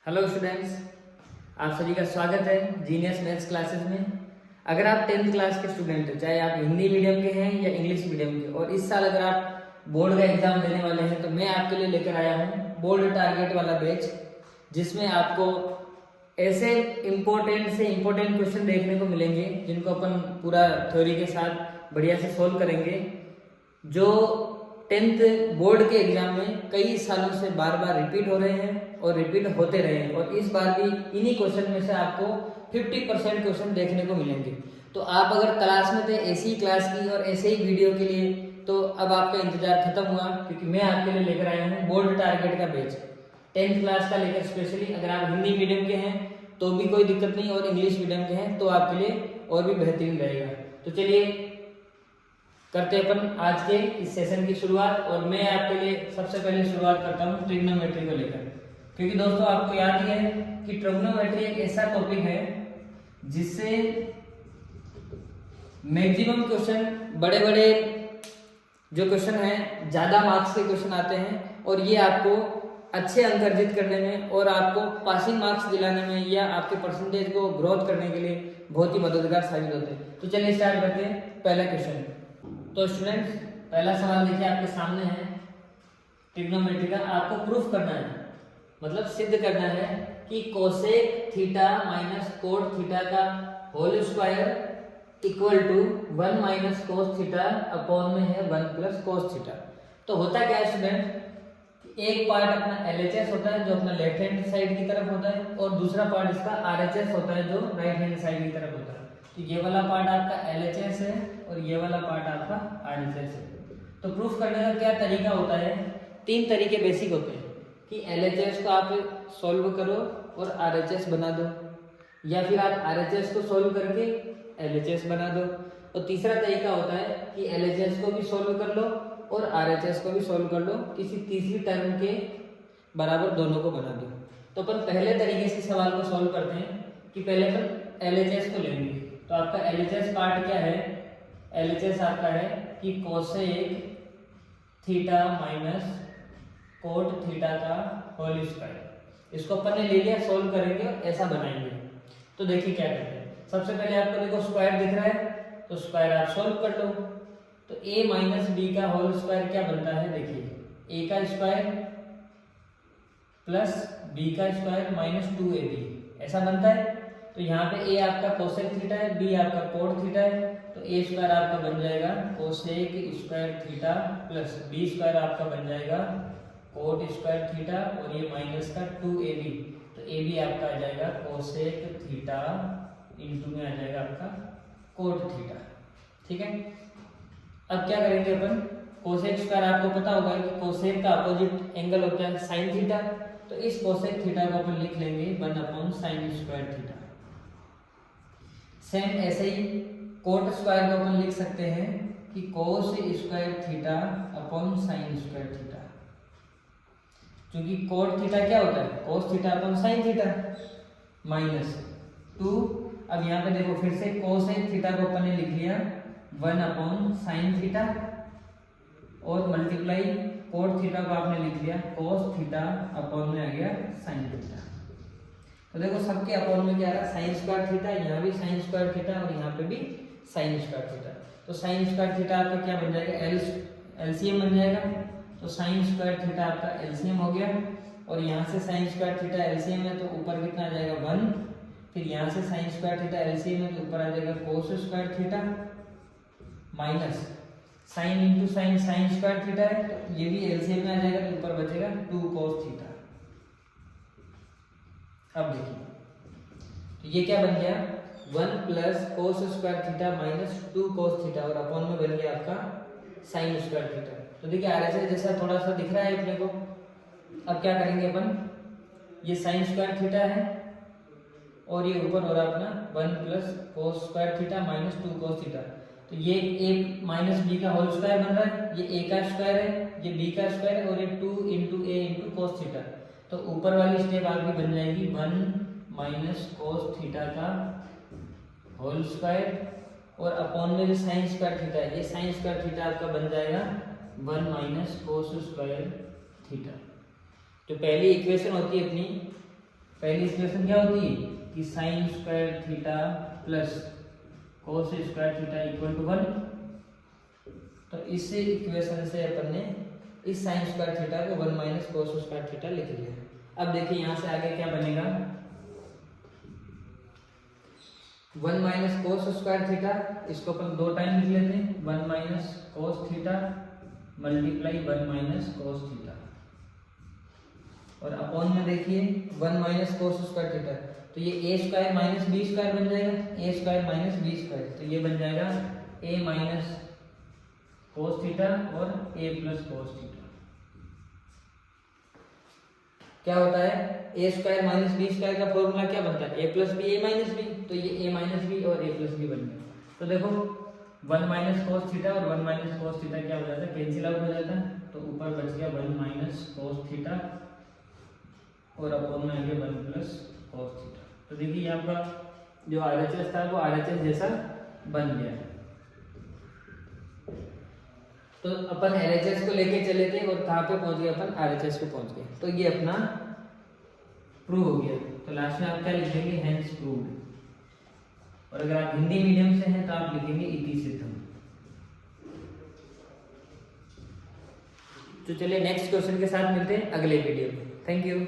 Hello students, आप सभी का स्वागत है जीनियस मैथ्स क्लासेस में। अगर आप 10th क्लास के स्टूडेंट हैं, चाहे आप हिंदी मीडियम के हैं या इंग्लिश मीडियम के, और इस साल अगर आप बोर्ड का एग्जाम देने वाले हैं, तो मैं आपके लिए लेकर आया हूँ बोर्ड टारगेट वाला बैच, जिसमें आपको ऐसे इम्पोर्टेंट क्वेश्चन देखने को मिलेंगे जिनको अपन पूरा थ्योरी के साथ बढ़िया से सोल्व करेंगे, जो 10th बोर्ड के एग्जाम में कई सालों से बार बार रिपीट हो रहे हैं और रिपीट होते रहे हैं, और इस बार भी इन्हीं क्वेश्चन में से आपको 50% क्वेश्चन देखने को मिलेंगे। तो आप अगर तलाश में थे ऐसी क्लास की और ऐसे ही वीडियो के लिए, तो अब आपका इंतजार खत्म हुआ, क्योंकि मैं आपके लिए लेकर आया हूँ बोर्ड टारगेट का बैच 10th क्लास का लेकर स्पेशली। अगर आप हिंदी मीडियम के हैं तो भी कोई दिक्कत नहीं, और इंग्लिश मीडियम के हैं तो आपके लिए और भी बेहतरीन रहेगा। तो चलिए करते हैं अपन आज के इस सेशन की शुरुआत, और मैं आपके लिए सबसे पहले शुरुआत करता हूँ ट्रिग्नोमेट्री को लेकर, क्योंकि दोस्तों आपको याद ही है कि ट्रिग्नोमेट्री एक ऐसा टॉपिक है जिससे मैक्सिमम क्वेश्चन, बड़े बड़े जो क्वेश्चन हैं, ज्यादा मार्क्स के क्वेश्चन आते हैं, और ये आपको अच्छे अंक अर्जित करने में और आपको पासिंग मार्क्स दिलाने में या आपके परसेंटेज को ग्रोथ करने के लिए बहुत ही मददगार साबित होते हैं। तो चलिए स्टार्ट करते हैं पहला क्वेश्चन। तो स्टूडेंट्स, पहला सवाल देखिए आपके सामने है ट्रिग्नोमेट्री का। आपको प्रूफ करना है, मतलब सिद्ध करना है कि cosec theta minus cot theta का whole square equal to 1 minus cos theta upon में है 1 प्लस कोस थीटा। तो होता क्या है स्टूडेंट, एक पार्ट अपना LHS होता है जो अपना लेफ्ट हैंड साइड की तरफ होता है, और दूसरा पार्ट इसका RHS होता है जो राइट हैंड साइड की तरफ होता है। तो ये वाला पार्ट आपका LHS है और ये वाला पार्ट आपका RHS है। तो प्रूफ करने का क्या तरीका होता है, 3 तरीके बेसिक होते हैं कि LHS को आप सॉल्व करो और RHS बना दो, या फिर आप RHS को सॉल्व करके LHS बना दो, और तीसरा तरीका होता है कि LHS को भी सॉल्व कर लो और RHS को भी सॉल्व कर लो, किसी तीसरी टर्म के बराबर दोनों को बना दो। तो अपन पहले तरीके से सवाल को सॉल्व करते हैं कि पहले अपन LHS को लेंगे। तो आपका LHS पार्ट क्या है, LHS आपका है कि cosec theta minus cot theta का होल स्क्वायर। इसको अपन ने ले लिया, सॉल्व करेंगे और ऐसा बनाएंगे। तो देखिए क्या करते हैं। सबसे पहले आपको देखो स्क्वायर दिख रहा है, तो स्क्वायर आप सॉल्व कर लो। तो a माइनस बी का होल स्क्वायर क्या बनता है, देखिए a का स्क्वायर प्लस b का स्क्वायर माइनस 2ab ऐसा बनता है। तो यहाँ पे a आपका कोसेक थीटा है, b आपका कोट थीटा है, तो a स्क्वायर आपका बन जाएगा cosec square theta plus b square आपका बन जाएगा कोट स्क्वायर थीटा, और ये माइनस का 2ab, तो ab आपका आ जाएगा कोसेक थीटा इंटू में आ जाएगा आपका कोट थीटा। ठीक है, अब क्या करेंगे अपन, कोसेक स्क्वायर आपको पता होगा कि कोसेक का अपोजिट एंगल होता है साइन थीटा, तो इस कोसेक थीटा को अपन लिख लेंगे 1 upon sine square theta. Same ऐसे ही कोट स्क्वायर को अपन लिख सकते हैं कि कोस square theta upon sine square theta, क्योंकि कोट थीटा क्या होता है, कोस theta upon sine theta minus 2। अब यहाँ पे देखो फिर से कोसेक थीटा को अपन ने लिख लिया 1 अपॉन साइन थीटा, और मल्टीप्लाई कोट थीटा को आपने लिख लिया कोस थीटा अपॉन में आ गया साइन थीटा। तो देखो सबके अपॉन में क्या आ रहा, साइन स्क्वायर थीटा, यहाँ भी साइन स्क्वायर थीटा और यहाँ पे भी साइन स्क्वायर थीटा। तो साइन स्क्वायर थीटा आपका क्या बन जाएगा, एलसीएम बन जाएगा। तो साइन स्क्वायर थीटा आपका एलसीएम हो गया, और यहाँ से साइन स्क्वायर थीटा एलसीएम है तो ऊपर कितना आ जाएगा 1, फिर यहाँ से साइन स्क्वायर थीटा एलसीएम है तो ऊपर आ जाएगा कोस square theta minus sine into sine, sign square theta है तो ये भी एलसीएम में आ जाएगा तो ऊपर बचेगा 2 कोस थीटा। अब देखिए, तो ये क्या बन गया 1 plus cos square theta minus 2 cos theta, और अपॉन में बन गया आपका साइन स्क्वायर थीटा। तो देखिए RHS जैसा थोड़ा सा दिख रहा है अपने को। अब क्या करेंगे अपन, ये साइन स्क्वायर थीटा है और ये ऊपर हो रहा है अपना 1 plus cos square theta minus 2 cos theta. तो ये a माइनस बी का होल स्क्वायर बन रहा है, ये a का स्क्वायर है, ये b का स्क्वायर है, और ये 2 into a into cos theta. तो ऊपर वाली स्टेप आपकी बन जाएगी 1 माइनस कोस थीटा का होल स्क्वायर, और अपॉन में जो साइन स्क्वायर थीटा है, ये साइन स्क्वायर थीटा आपका बन जाएगा 1 माइनस कोस स्क्वायर थीटा। तो पहली इक्वेशन होती है अपनी पहली इक्वेशन क्या होती है कि sine square theta plus cos square theta equal to 1। तो इस इक्वेशन से अपन ने इस साइन स्क्वायर थीटा को 1 माइनस कोस स्क्वायर थीटा लिख लिया। अब देखिए यहाँ से आगे क्या बनेगा, 1 माइनस कोस स्क्वायर थीटा, इसको अपन 2 टाइम लिख लेते हैं, 1 minus cos theta multiply 1 minus cos theta, और अपॉन में देखिए 1 माइनस कोस स्क्वायर थीटा, तो ये ए स्क्वायर माइनस बी स्क्वायर बन जाएगा, ए स्क्वायर माइनस बी स्क्वायर, तो ये बन जाएगा ए माइनस कोस थीटा और ए प्लस कोस थीटा। क्या होता है, ए स्क्वायर माइनस बी स्क्वायर का फॉर्मूला क्या बनता है, ए प्लस बी ए माइनस बी, तो ये ए माइनस बी और ए प्लस बी बन गया। तो देखो 1 माइनस कोस थीटा और 1 माइनस कोस थीटा क्या हो जाता है, कैंसिल आउट हो जाता है, तो ऊपर बच गया 1 माइनस कोस थीटा और अपॉन में आ गया 1 प्लस कोस थीटा। तो देखिए यहाँ का जो आरएचएस था वो आरएचएस जैसा बन गया। तो अपन एलएचएस को लेके चले थे और कहाँ पे पहुंच गए, अपन आरएचएस पे पहुंच गए। तो ये अपना प्रूव हो गया। तो लास्ट में आप क्या लिखेंगे, हेंस प्रूव्ड। और अगर आप हिंदी मीडियम से हैं तो आप लिखेंगे इति सिद्धम। तो चलिए नेक्स्ट क्वेश्चन के साथ मिलते हैं अगले वीडियो में। Thank you.